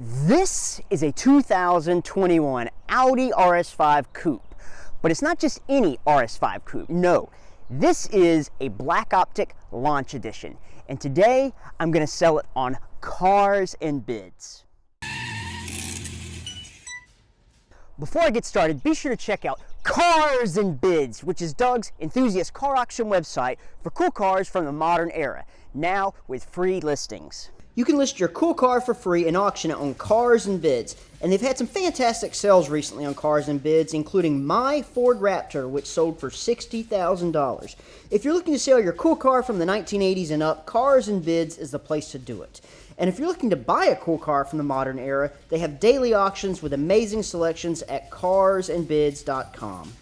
This is a 2021 Audi RS5 Coupe, but it's not just any RS5 Coupe. No, this is a Black Optic Launch Edition, and today I'm going to sell it on Cars and Bids. Before I get started, be sure to check out Cars and Bids, which is Doug's enthusiast car auction website for cool cars from the modern era, now with free listings. You can list your cool car for free and auction it on Cars and Bids. And they've had some fantastic sales recently on Cars and Bids, including my Ford Raptor, which sold for $60,000. If you're looking to sell your cool car from the 1980s and up, Cars and Bids is the place to do it. And if you're looking to buy a cool car from the modern era, they have daily auctions with amazing selections at carsandbids.com.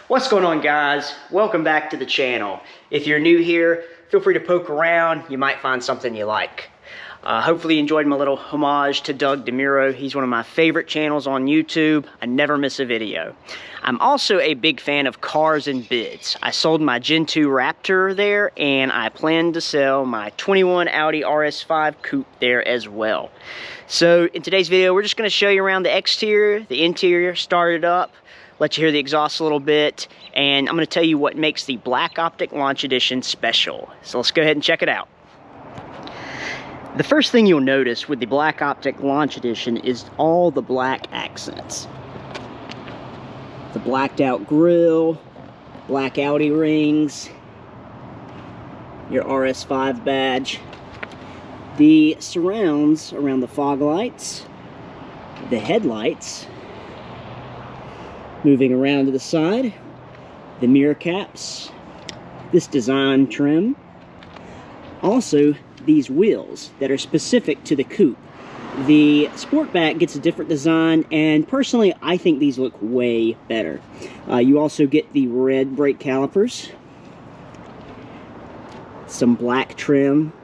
What's going on, guys? Welcome back to the channel. If you're new here, feel free to poke around. You might find something you like. Hopefully you enjoyed my little homage to Doug DeMuro. He's one of my favorite channels on YouTube. I never miss a video. I'm also a big fan of Cars and Bids. I sold my Gen 2 Raptor there, and I plan to sell my 21 Audi RS5 Coupe there as well. So in today's video, we're just going to show you around the exterior, the interior, start it up, let you hear the exhaust a little bit, and I'm going to tell you what makes the Black Optic Launch Edition special. So let's go ahead and check it out. The first thing you'll notice with the Black Optic Launch Edition is all the black accents. The blacked out grille, black Audi rings, your RS5 badge, the surrounds around the fog lights, the headlights, moving around to the side, the mirror caps, this design trim, also these wheels that are specific to the Coupe. The Sportback gets a different design, and personally I think these look way better. You also get the red brake calipers, some black trim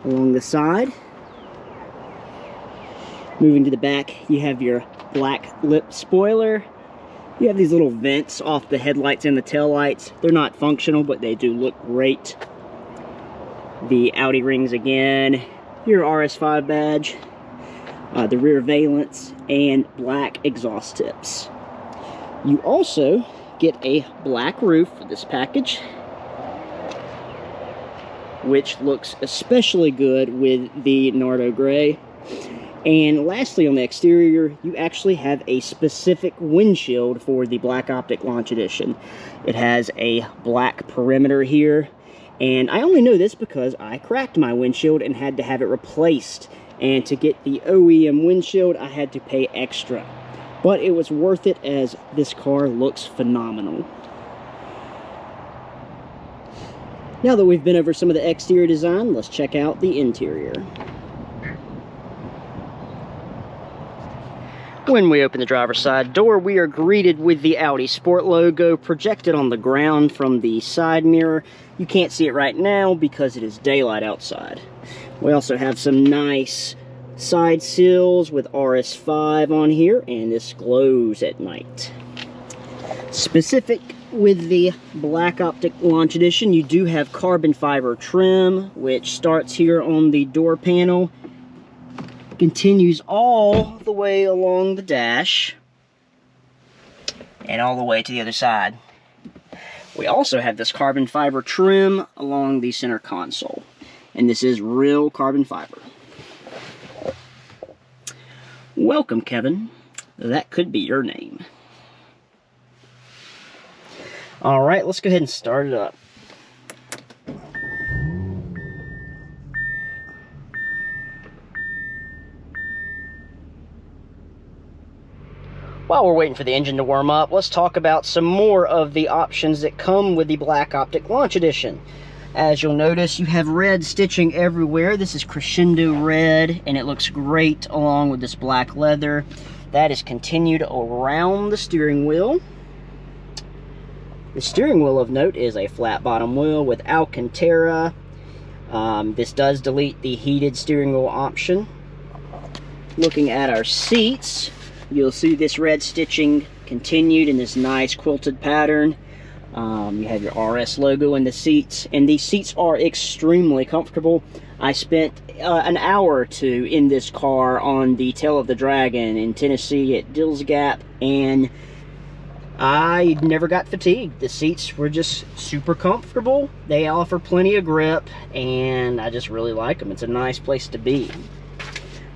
along the side. Moving to the back, you have your black lip spoiler. You have these little vents off the headlights and the taillights. They're not functional, but they do look great. The Audi rings again, your RS5 badge, the rear valence, and black exhaust tips. You also get a black roof for this package, which looks especially good with the Nardo Gray. And lastly, on the exterior, you actually have a specific windshield for the Black Optic Launch Edition. It has a black perimeter here, and I only know this because I cracked my windshield and had to have it replaced. And to get the OEM windshield, I had to pay extra. But it was worth it, as this car looks phenomenal. Now that we've been over some of the exterior design, let's check out the interior. When we open the driver's side door, we are greeted with the Audi Sport logo projected on the ground from the side mirror. You can't see it right now because it is daylight outside. We also have some nice side sills with RS5 on here, and this glows at night. Specific with the Black Optic Launch Edition, you do have carbon fiber trim, which starts here on the door panel, continues all the way along the dash, and all the way to the other side. We also have this carbon fiber trim along the center console, and this is real carbon fiber. Welcome, Kevin. That could be your name. Alright, let's go ahead and start it up. While we're waiting for the engine to warm up, let's talk about some more of the options that come with the Black Optic Launch Edition. As you'll notice, you have red stitching everywhere. This is crescendo red, and it looks great along with this black leather. That is continued around the steering wheel. The steering wheel of note is a flat bottom wheel with Alcantara. This does delete the heated steering wheel option. Looking at our seats, you'll see this red stitching continued in this nice quilted pattern. You have your RS logo in the seats, and these seats are extremely comfortable. I spent an hour or two in this car on the Tail of the Dragon in Tennessee at Dills Gap, and I never got fatigued. The seats were just super comfortable. They offer plenty of grip, and I just really like them. It's a nice place to be.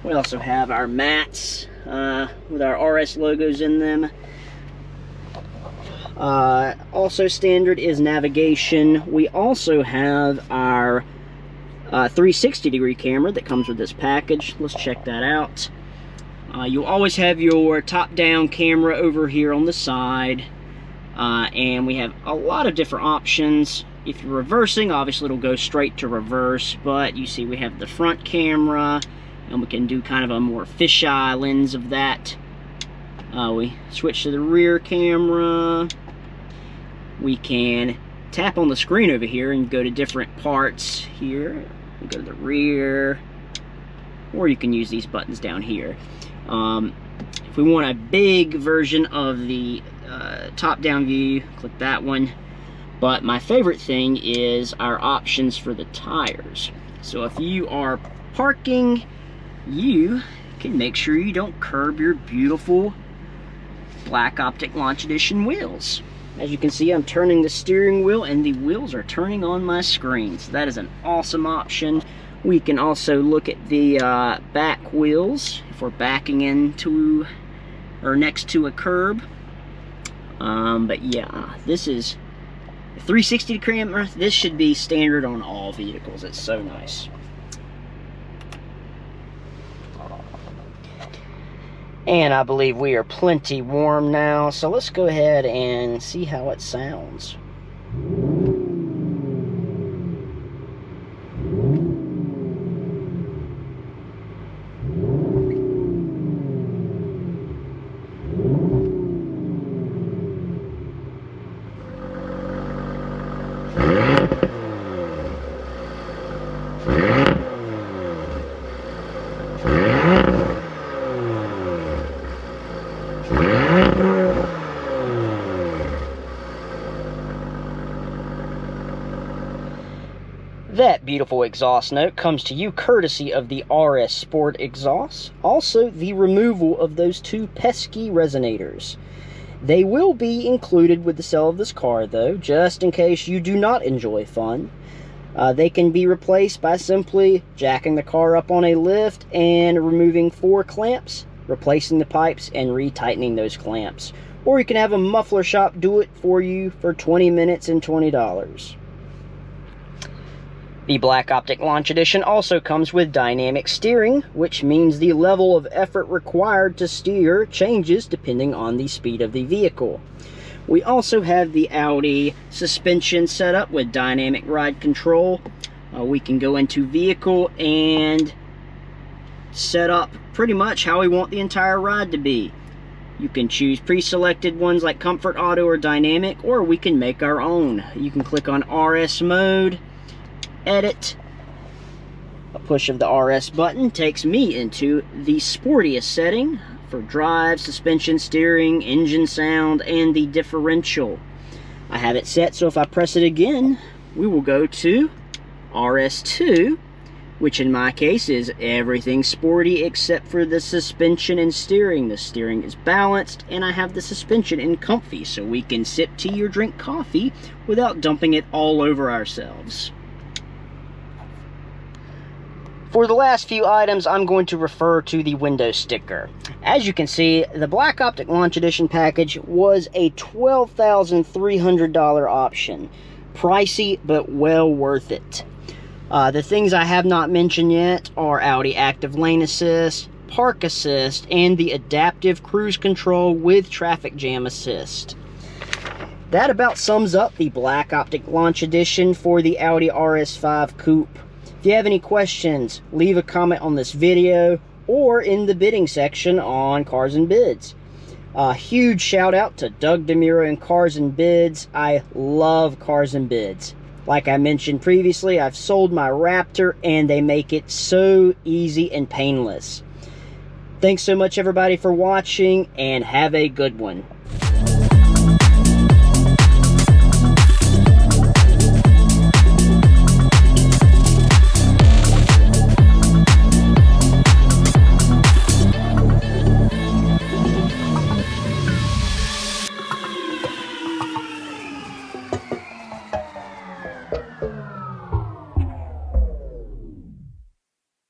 We also have our mats with our RS logos in them. Also standard is navigation. We also have our 360-degree camera that comes with this package. Let's check that out. You'll always have your top-down camera over here on the side, and we have a lot of different options. If you're reversing, obviously it'll go straight to reverse, but you see we have the front camera, and we can do kind of a more fisheye lens of that. We switch to the rear camera. We can tap on the screen over here and go to different parts here. We go to the rear, or you can use these buttons down here. If we want a big version of the top-down view, click that one. But my favorite thing is our options for the tires. So if you are parking, you can make sure you don't curb your beautiful Black Optic Launch Edition wheels. As you can see, I'm turning the steering wheel and the wheels are turning on my screen. So that is an awesome option. We can also look at the back wheels if we're backing into or next to a curb. But yeah, this is a 360 camera. This should be standard on all vehicles. It's so nice. And I believe we are plenty warm now, so let's go ahead and see how it sounds. That beautiful exhaust note comes to you courtesy of the RS Sport exhaust. Also, the removal of those two pesky resonators. They will be included with the sale of this car, though, just in case you do not enjoy fun. They can be replaced by simply jacking the car up on a lift and removing 4 clamps, replacing the pipes, and retightening those clamps. Or you can have a muffler shop do it for you for 20 minutes and $20. The Black Optic Launch Edition also comes with dynamic steering, which means the level of effort required to steer changes depending on the speed of the vehicle. We also have the Audi suspension setup with dynamic ride control. We can go into vehicle and set up pretty much how we want the entire ride to be. You can choose pre-selected ones like Comfort, Auto, or Dynamic, or we can make our own. You can click on RS mode, edit. A push of the RS button takes me into the sportiest setting for drive, suspension, steering, engine sound, and the differential. I have it set so if I press it again, we will go to RS2, which in my case is everything sporty except for the suspension and steering. The steering is balanced, and I have the suspension in comfy, so we can sip tea or drink coffee without dumping it all over ourselves. For the last few items, I'm going to refer to the window sticker. As you can see, the Black Optic Launch Edition package was a $12,300 option. Pricey, but well worth it. The things I have not mentioned yet are Audi Active Lane Assist, park assist and the adaptive cruise control with traffic jam assist. That about sums up the Black Optic Launch Edition for the Audi RS5 Coupe. If you have any questions, leave a comment on this video or in the bidding section on Cars and Bids. A huge shout out to Doug DeMuro and Cars and Bids. I love Cars and Bids. Like I mentioned previously, I've sold my Raptor and they make it so easy and painless. Thanks so much everybody for watching and have a good one.